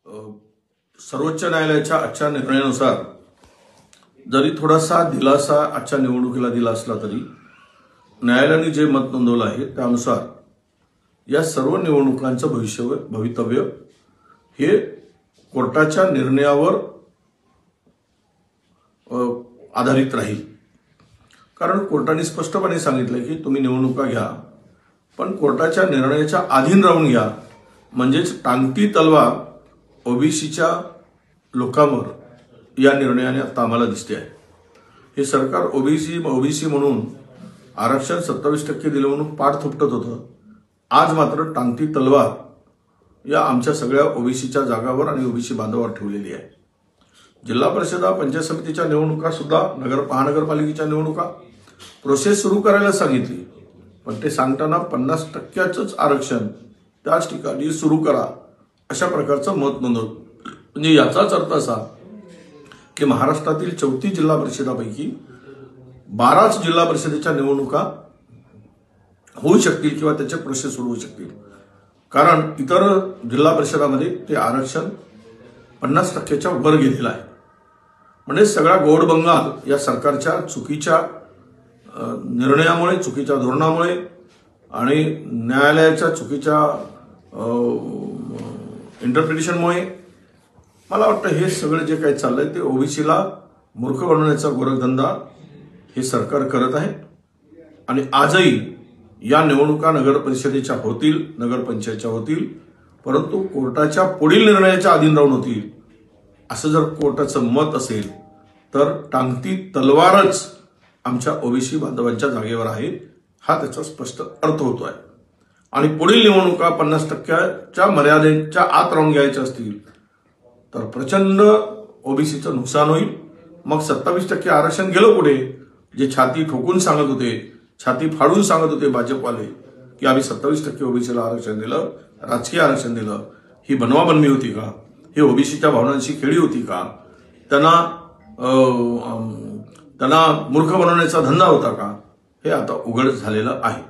सर्वोच्च न्यायालयाच्या आजच्या निर्णयानुसार जरी थोडासा दिलासा आजच्या निवडणुकीला दिला असला तरी न्यायालयाने जे मत नोंदवलं आहे त्यानुसार या सर्व निवडणुकांचं भवितव्य हे कोर्टाच्या निर्णयावर आधारित राहील। कारण कोर्टाने स्पष्टपणे सांगितलं की तुम्ही निवडणुका घ्या पण कोर्टाच्या निर्णयाच्या अधीन राहून घ्या, म्हणजेच टांगती तलवार ओबीसीच्या लोकांवर या निर्णयाने आता आम्हाला दिसते आहे। हे सरकार ओबीसी म्हणून आरक्षण 27% दिलं म्हणून पाठ थोपटत होतं, आज मात्र टांगती तलवार या आमच्या सगळ्या ओबीसीच्या जागावर आणि ओबीसी बांधवावर ठेवलेली आहे। जिल्हा परिषदा पंचायत समितीच्या निवडणुका सुद्धा महानगरपालिकेच्या निवडणुका प्रोसेस सुरू करायला सांगितली, पण ते सांगताना 50%च आरक्षण त्याच ठिकाणी सुरू करा अशा प्रकारचं मत नोंदवलं। म्हणजे याचाच अर्थ असा की महाराष्ट्रातील 34 जिल्हा परिषदापैकी 12च जिल्हा परिषदेच्या निवडणुका होऊ शकतील किंवा त्याचे प्रोसेस सुरू होऊ शकतील। कारण इतर जिल्हा परिषदामध्ये ते आरक्षण 50%च्या वर गेलेलं आहे। म्हणजे सगळा गोड बंगाल या सरकारच्या चुकीच्या निर्णयामुळे, चुकीच्या धोरणामुळे आणि न्यायालयाच्या चुकीच्या इंटरप्रिटेशनमुळे मला वाटतं हे सगळं जे काही चाललंय ते ओबीसीला मूर्ख बनवण्याचा गोरखधंदा हे सरकार करत आहे। आणि आजही या निवडणुका नगर परिषदेच्या होतील, नगरपंचायतच्या होतील, परंतु कोर्टाच्या पुढील निर्णयाच्या अधीन राहून होतील। असं जर कोर्टाचं मत असेल तर टांगती तलवारच आमच्या ओबीसी बांधवांच्या जागेवर आहे, हा त्याचा स्पष्ट अर्थ होतोय। आणि पुढील निवडणुका 50%च्या मर्यादेच्या आत राहून घ्यायच्या असतील तर प्रचंड ओबीसीचं नुकसान होईल। मग 27% आरक्षण गेलं पुढे, जे छाती ठोकून सांगत होते, छाती फाडून सांगत होते भाजपवाले की आम्ही 27% ओबीसीला आरक्षण दिलं, राजकीय आरक्षण दिलं, ही बनवाबनवी होती का? ही ओबीसीच्या भावनांशी खेळी होती का? त्यांना मूर्ख बनवण्याचा धंदा होता का? हे आता उघड झालेलं आहे।